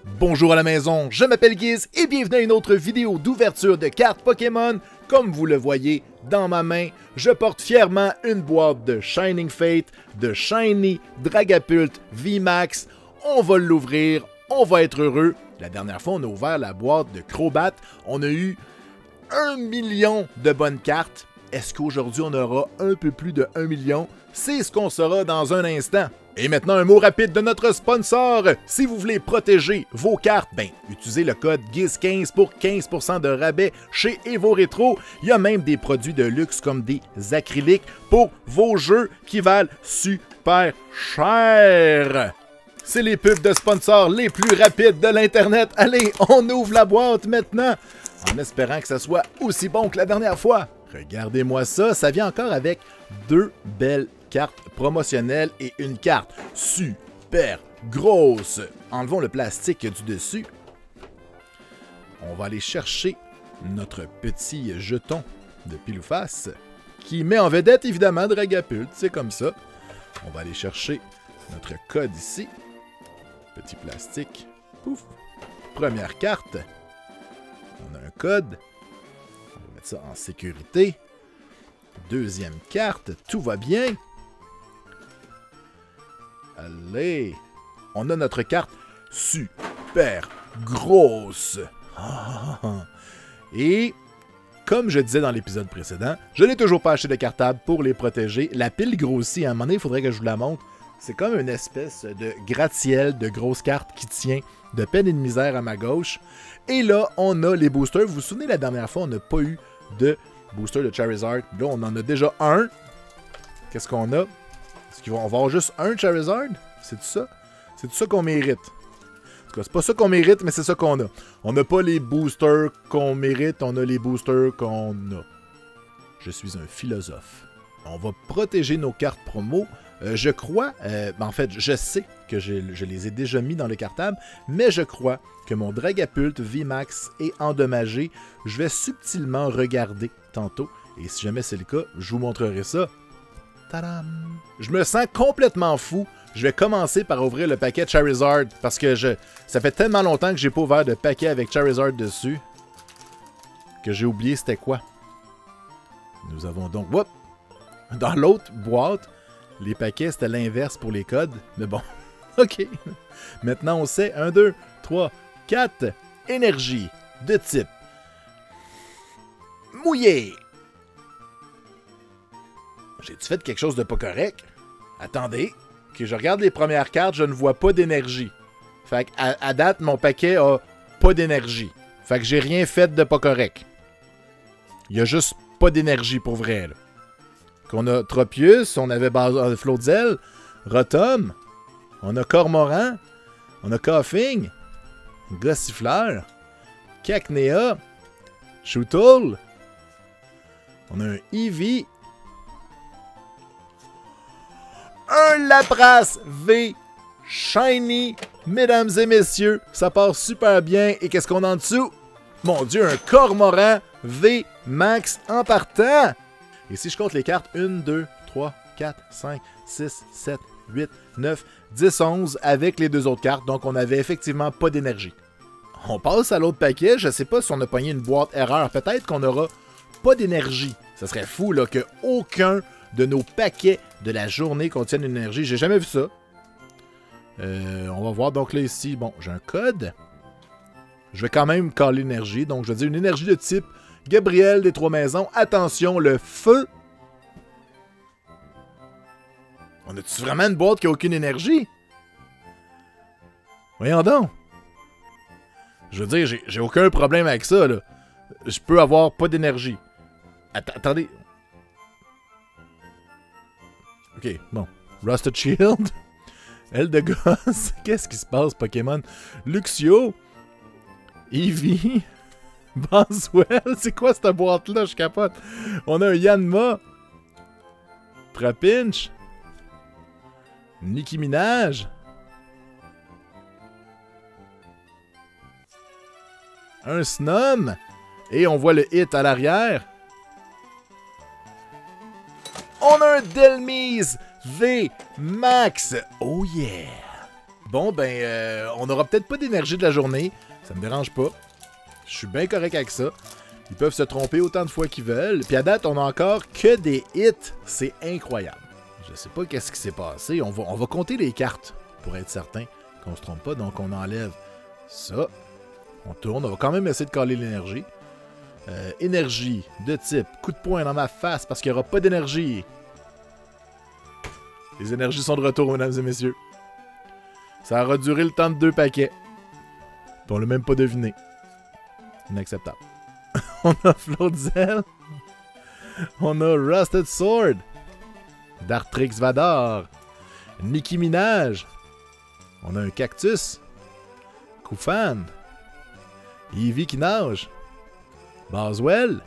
Bonjour à la maison, je m'appelle Giz et bienvenue à une autre vidéo d'ouverture de cartes Pokémon. Comme vous le voyez dans ma main, je porte fièrement une boîte de Shining Fate, de Shiny Dragapult VMAX. On va l'ouvrir, on va être heureux. La dernière fois, on a ouvert la boîte de Crobat. On a eu 1 million de bonnes cartes. Est-ce qu'aujourd'hui, on aura un peu plus de 1 million? C'est ce qu'on saura dans un instant. Et maintenant, un mot rapide de notre sponsor. Si vous voulez protéger vos cartes, utilisez le code GIZ15 pour 15% de rabais chez Evo Retro. Il y a même des produits de luxe comme des acryliques pour vos jeux qui valent super cher. C'est les pubs de sponsors les plus rapides de l'Internet. Allez, on ouvre la boîte maintenant, en espérant que ça soit aussi bon que la dernière fois. Regardez-moi ça, ça vient encore avec 2 belles cartes promotionnelles et une carte super grosse. Enlevons le plastique du dessus. On va aller chercher notre petit jeton de pile ou face qui met en vedette évidemment Dragapult, c'est comme ça. On va aller chercher notre code ici. Petit plastique. Pouf. Première carte. On a un code. On va mettre ça en sécurité. Deuxième carte. Tout va bien. Allez. On a notre carte super grosse. Et comme je disais dans l'épisode précédent, je n'ai toujours pas acheté de cartable pour les protéger. La pile grossit. À un moment donné, il faudrait que je vous la montre. C'est comme une espèce de gratte-ciel de grosses cartes qui tient de peine et de misère à ma gauche. Et là, on a les boosters. Vous vous souvenez, la dernière fois, on n'a pas eu de booster de Charizard. Là, on en a déjà un. Qu'est-ce qu'on a? Est-ce qu'on va avoir juste un Charizard? C'est tout ça? C'est tout ça qu'on mérite. En tout cas, c'est pas ça qu'on mérite, mais c'est ça qu'on a. On n'a pas les boosters qu'on mérite, on a les boosters qu'on a. Je suis un philosophe. On va protéger nos cartes promo. Je crois, en fait, je sais que je les ai déjà mis dans le cartable, mais je crois que mon Dragapult VMAX est endommagé. Je vais subtilement regarder tantôt, et si jamais c'est le cas, je vous montrerai ça. Tadam! Je me sens complètement fou. Je vais commencer par ouvrir le paquet Charizard, parce que ça fait tellement longtemps que j'ai pas ouvert de paquet avec Charizard dessus, que j'ai oublié c'était quoi. Nous avons donc... Whoop! Dans l'autre boîte, les paquets, c'était l'inverse pour les codes. Mais bon, OK. Maintenant, on sait. 1, 2, 3, 4. Énergie de type mouillé. J'ai-tu fait quelque chose de pas correct? Attendez. Que je regarde les premières cartes, je ne vois pas d'énergie. Fait qu'à date, mon paquet a pas d'énergie. Fait que j'ai rien fait de pas correct. Il y a juste pas d'énergie pour vrai, là. On a Tropius, on avait Floatzel, Rotom, on a Cormoran, on a Koffing, Gossifleur, Cacnea, Choutoul, on a un Eevee, un Lapras V Shiny, mesdames et messieurs, ça part super bien. Et qu'est-ce qu'on a en dessous? Mon Dieu, un Cormoran V Max en partant! Et si je compte les cartes, 1, 2, 3, 4, 5, 6, 7, 8, 9, 10, 11 avec les deux autres cartes. Donc, on avait effectivement pas d'énergie. On passe à l'autre paquet. Je sais pas si on a pogné une boîte erreur. Peut-être qu'on aura pas d'énergie. Ça serait fou là, que aucun de nos paquets de la journée contienne une énergie. J'ai jamais vu ça. On va voir. Donc là, ici, bon, j'ai un code. Je vais quand même caler l'énergie. Donc, je vais dire une énergie de type Gabriel des Trois Maisons. Attention, le feu. On a-tu vraiment une boîte qui a aucune énergie? Voyons donc. Je veux dire, j'ai aucun problème avec ça, là. Je peux avoir pas d'énergie. Attendez. Ok, bon. Rusted Shield. Aile de gosse. Qu'est-ce qui se passe, Pokémon? Luxio. Eevee. Boswell, c'est quoi cette boîte-là? Je capote. On a un Yanma. Trapinch. Nicki Minaj. Un Snom. Et on voit le hit à l'arrière. On a un Delmise V Max. Oh yeah. Bon, ben, on n'aura peut-être pas d'énergie de la journée. Ça me dérange pas. Je suis bien correct avec ça. Ils peuvent se tromper autant de fois qu'ils veulent. Puis à date, on a encore que des hits. C'est incroyable. Je sais pas qu'est-ce qui s'est passé. On va compter les cartes pour être certain qu'on se trompe pas. Donc, on enlève ça. On tourne. On va quand même essayer de caler l'énergie. Énergie de type coup de poing dans ma face parce qu'il n'y aura pas d'énergie. Les énergies sont de retour, mesdames et messieurs. Ça aura duré le temps de 2 paquets. Puis on l'a même pas deviné. Inacceptable. On a Floatzel. On a Rusted Sword. Dartrix Vador. Nicki Minaj. On a un cactus. Koufan. Eevee qui nage. Boswell.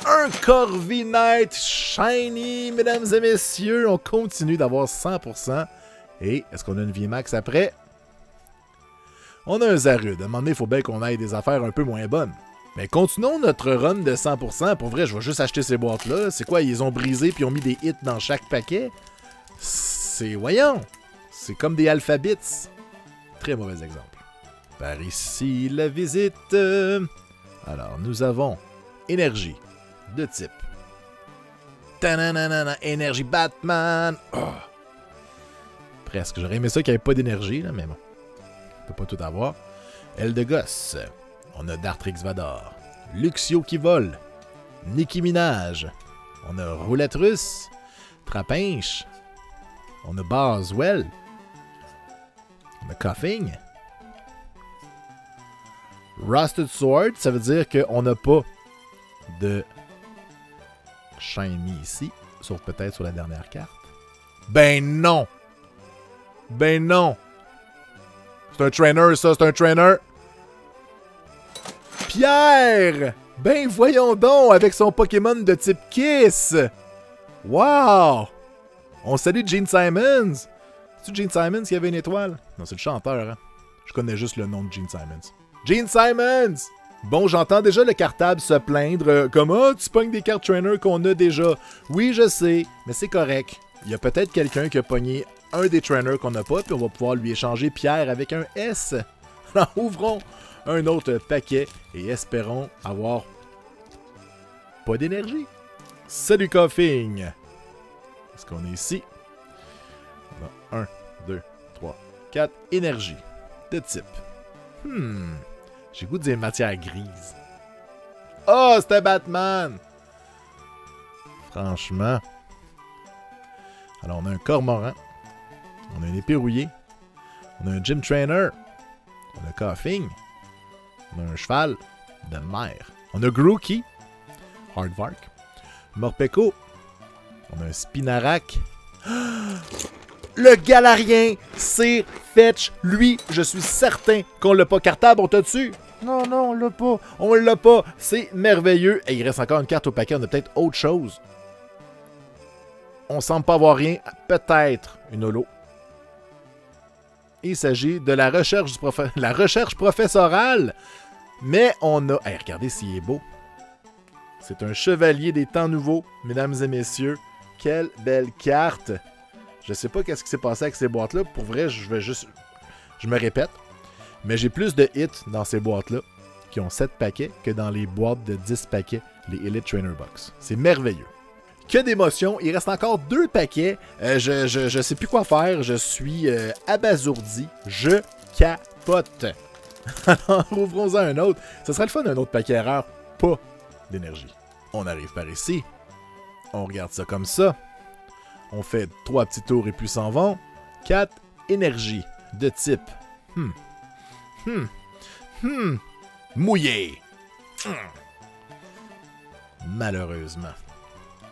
Un Corviknight Shiny, mesdames et messieurs. On continue d'avoir 100%. Et est-ce qu'on a une vie max après? On a un Zarude. À un moment donné, il faut bien qu'on aille des affaires un peu moins bonnes. Mais continuons notre run de 100%. Pour vrai, je vais juste acheter ces boîtes-là. C'est quoi? Ils ont brisé puis ils ont mis des hits dans chaque paquet? C'est... Voyons! C'est comme des alphabets. Très mauvais exemple. Par ici, la visite. Alors, nous avons énergie de type. Ta-na-na-na-na, énergie Batman. Oh. Presque. J'aurais aimé ça qu'il n'y ait pas d'énergie, là, mais bon. On peut pas tout avoir. Aile de gosse. On a Dartrix Vador. Luxio qui vole. Nicki Minaj. On a Roulette Russe. Trapinche. On a Boswell. On a Coughing. Rusted Sword, ça veut dire qu'on n'a pas de shiny ici, sauf peut-être sur la dernière carte. Ben non! Ben non! C'est un trainer, ça, c'est un trainer! Pierre! Ben voyons donc, avec son Pokémon de type Kiss! Wow! On salue Gene Simons! C'est-tu Gene Simons qui avait une étoile? Non, c'est le chanteur, hein? Je connais juste le nom de Gene Simons. Gene Simons! Bon, j'entends déjà le cartable se plaindre. Comment tu pognes des cartes trainer qu'on a déjà? Oui, je sais, mais c'est correct. Il y a peut-être quelqu'un qui a pogné un des trainers qu'on n'a pas, puis on va pouvoir lui échanger Pierre avec un S. Alors, ouvrons un autre paquet et espérons avoir pas d'énergie. Salut Coughing! Est-ce qu'on est ici? On a 1, 2, 3, 4. Énergie de type. J'ai goût de dire matière grise. Oh, c'était Batman! Franchement. Alors, on a un Cormoran. On a un épée rouillée. On a un Gym Trainer. On a Coughing. On a un cheval de mer. On a Grookey. Hardvark. Morpeko. On a un Spinarak. Le Galarien, c'est Fetch. Lui, je suis certain qu'on l'a pas. Cartable, on t'a dessus? Non, non, on l'a pas. On l'a pas. C'est merveilleux. Et il reste encore une carte au paquet. On a peut-être autre chose. On semble pas avoir rien. Peut-être une holo. Il s'agit de la recherche, la recherche professorale. Mais on a... Hey, regardez s'il est beau. C'est un chevalier des temps nouveaux, mesdames et messieurs. Quelle belle carte. Je sais pas qu'est-ce qui s'est passé avec ces boîtes-là. Pour vrai, je me répète. Mais j'ai plus de hits dans ces boîtes-là, qui ont 7 paquets, que dans les boîtes de 10 paquets, les Elite Trainer Box. C'est merveilleux. Que d'émotion. Il reste encore 2 paquets. Je sais plus quoi faire. Je suis abasourdi. Je capote. Alors, ouvrons-en un autre. Ce serait le fun d'un autre paquet erreur. Pas d'énergie. On arrive par ici. On regarde ça comme ça. On fait 3 petits tours et puis s'en vont. 4 énergie de type. Mouillé. Malheureusement.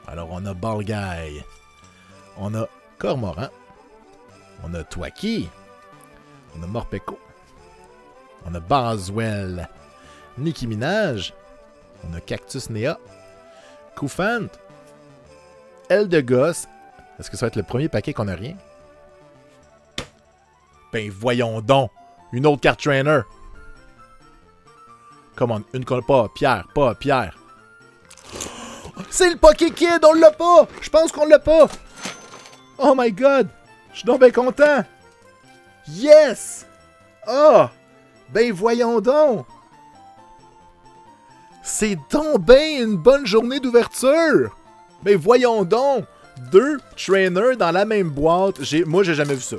Alors, on a Balgai. On a Cormoran. On a Twaki. On a Morpeko. On a Boswell. Nicki Minaj. On a Cactus Néa. Koufant. Aile de gosse. Est-ce que ça va être le premier paquet qu'on a rien? Ben voyons donc. Une autre carte trainer. Comment? Une qu'on n'a pas. Pierre. Pas Pierre. C'est le Poké Kid. On l'a pas. Je pense qu'on l'a pas. Oh my god. Je suis donc bien content! Yes! Ah! Ben voyons donc! C'est donc bien une bonne journée d'ouverture! Ben voyons donc! 2 trainers dans la même boîte. Moi, j'ai jamais vu ça.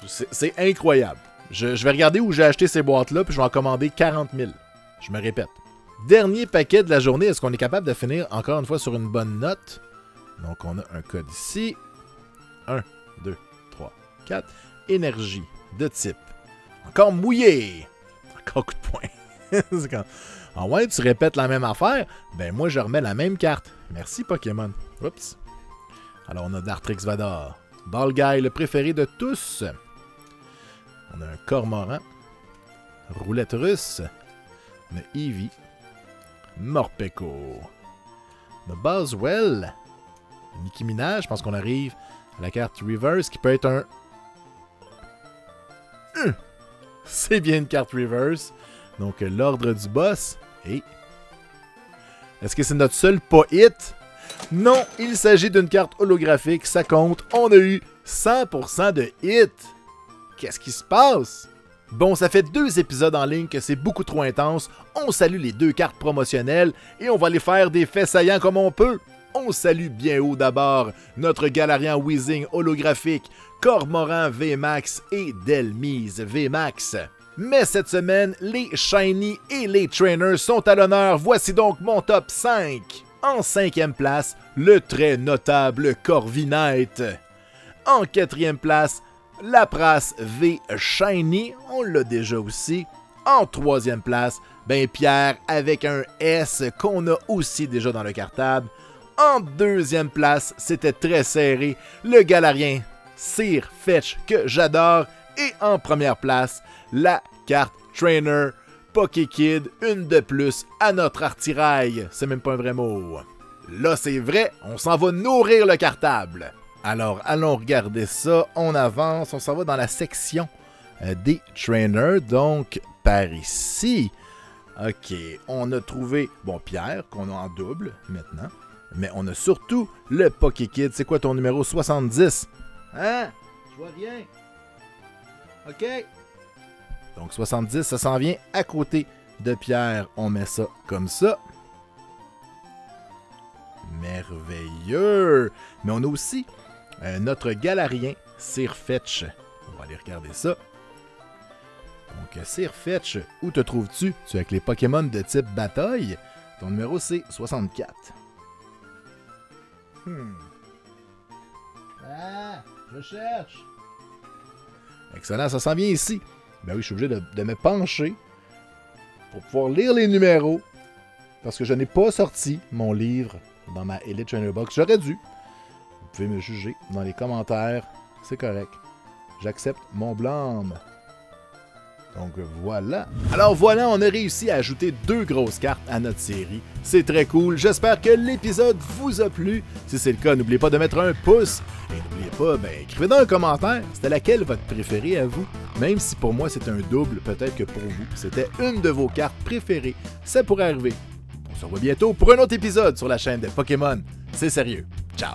C'est incroyable. Je vais regarder où j'ai acheté ces boîtes-là, puis je vais en commander 40 000. Je me répète. Dernier paquet de la journée. Est-ce qu'on est capable de finir encore une fois sur une bonne note? Donc, on a un code ici. 1, 2, 3, 4. Énergie de type. Encore mouillé. Encore coup de poing. C'est quand... Ah ouais, tu répètes la même affaire? Ben moi, je remets la même carte. Merci, Pokémon. Oups. Alors, on a Dartrix Vador. Ball Guy, le préféré de tous. On a un Cormoran. Roulette russe. On a Eevee. Morpeko. On a Boswell. Nicki Minaj. Je pense qu'on arrive à la carte Reverse qui peut être un... C'est bien une carte Reverse. Donc, l'ordre du boss. Et... Est-ce que c'est notre seul pas hit? Non, il s'agit d'une carte holographique. Ça compte. On a eu 100% de hit. Qu'est-ce qui se passe? Bon, ça fait 2 épisodes en ligne que c'est beaucoup trop intense. On salue les 2 cartes promotionnelles et on va les faire des faits saillants comme on peut. On salue bien haut d'abord notre Galarian Weezing holographique, Cormoran VMAX et Delmise VMAX. Mais cette semaine, les Shiny et les Trainers sont à l'honneur. Voici donc mon top 5. En 5e place, le très notable Corviknight. En 4e place, Lapras V Shiny, on l'a déjà aussi. En 3e place, ben Pierre avec un S qu'on a aussi déjà dans le cartable. En 2e place, c'était très serré, le Galarien Sir Fetch que j'adore. Et en première place, la carte Trainer Pokekid, une de plus à notre artirail. C'est même pas un vrai mot. Là, c'est vrai, on s'en va nourrir le cartable. Alors, allons regarder ça. On avance, on s'en va dans la section des trainers. Donc, par ici. OK, on a trouvé, bon, Pierre, qu'on a en double maintenant. Mais on a surtout le Pokekid. C'est quoi ton numéro 70? Hein? Je vois rien. OK. Donc, 70, ça s'en vient à côté de Pierre. On met ça comme ça. Merveilleux! Mais on a aussi notre Galarien Sir Fetch. On va aller regarder ça. Donc, Sir Fetch, où te trouves-tu? Tu es avec les Pokémon de type bataille. Ton numéro, c'est 64. Ah! Je cherche! Excellent, ça s'en vient ici. Ben oui, je suis obligé de me pencher pour pouvoir lire les numéros. Parce que je n'ai pas sorti mon livre dans ma Elite Trainer Box. J'aurais dû. Vous pouvez me juger dans les commentaires. C'est correct. J'accepte mon blâme. Donc voilà. Alors voilà, on a réussi à ajouter 2 grosses cartes à notre série. C'est très cool. J'espère que l'épisode vous a plu. Si c'est le cas, n'oubliez pas de mettre un pouce. Et n'oubliez pas, écrivez dans un commentaire, c'était laquelle votre préférée à vous. Même si pour moi c'est un double, peut-être que pour vous, c'était une de vos cartes préférées. Ça pourrait arriver. On se revoit bientôt pour un autre épisode sur la chaîne de Pokémon. C'est sérieux. Ciao!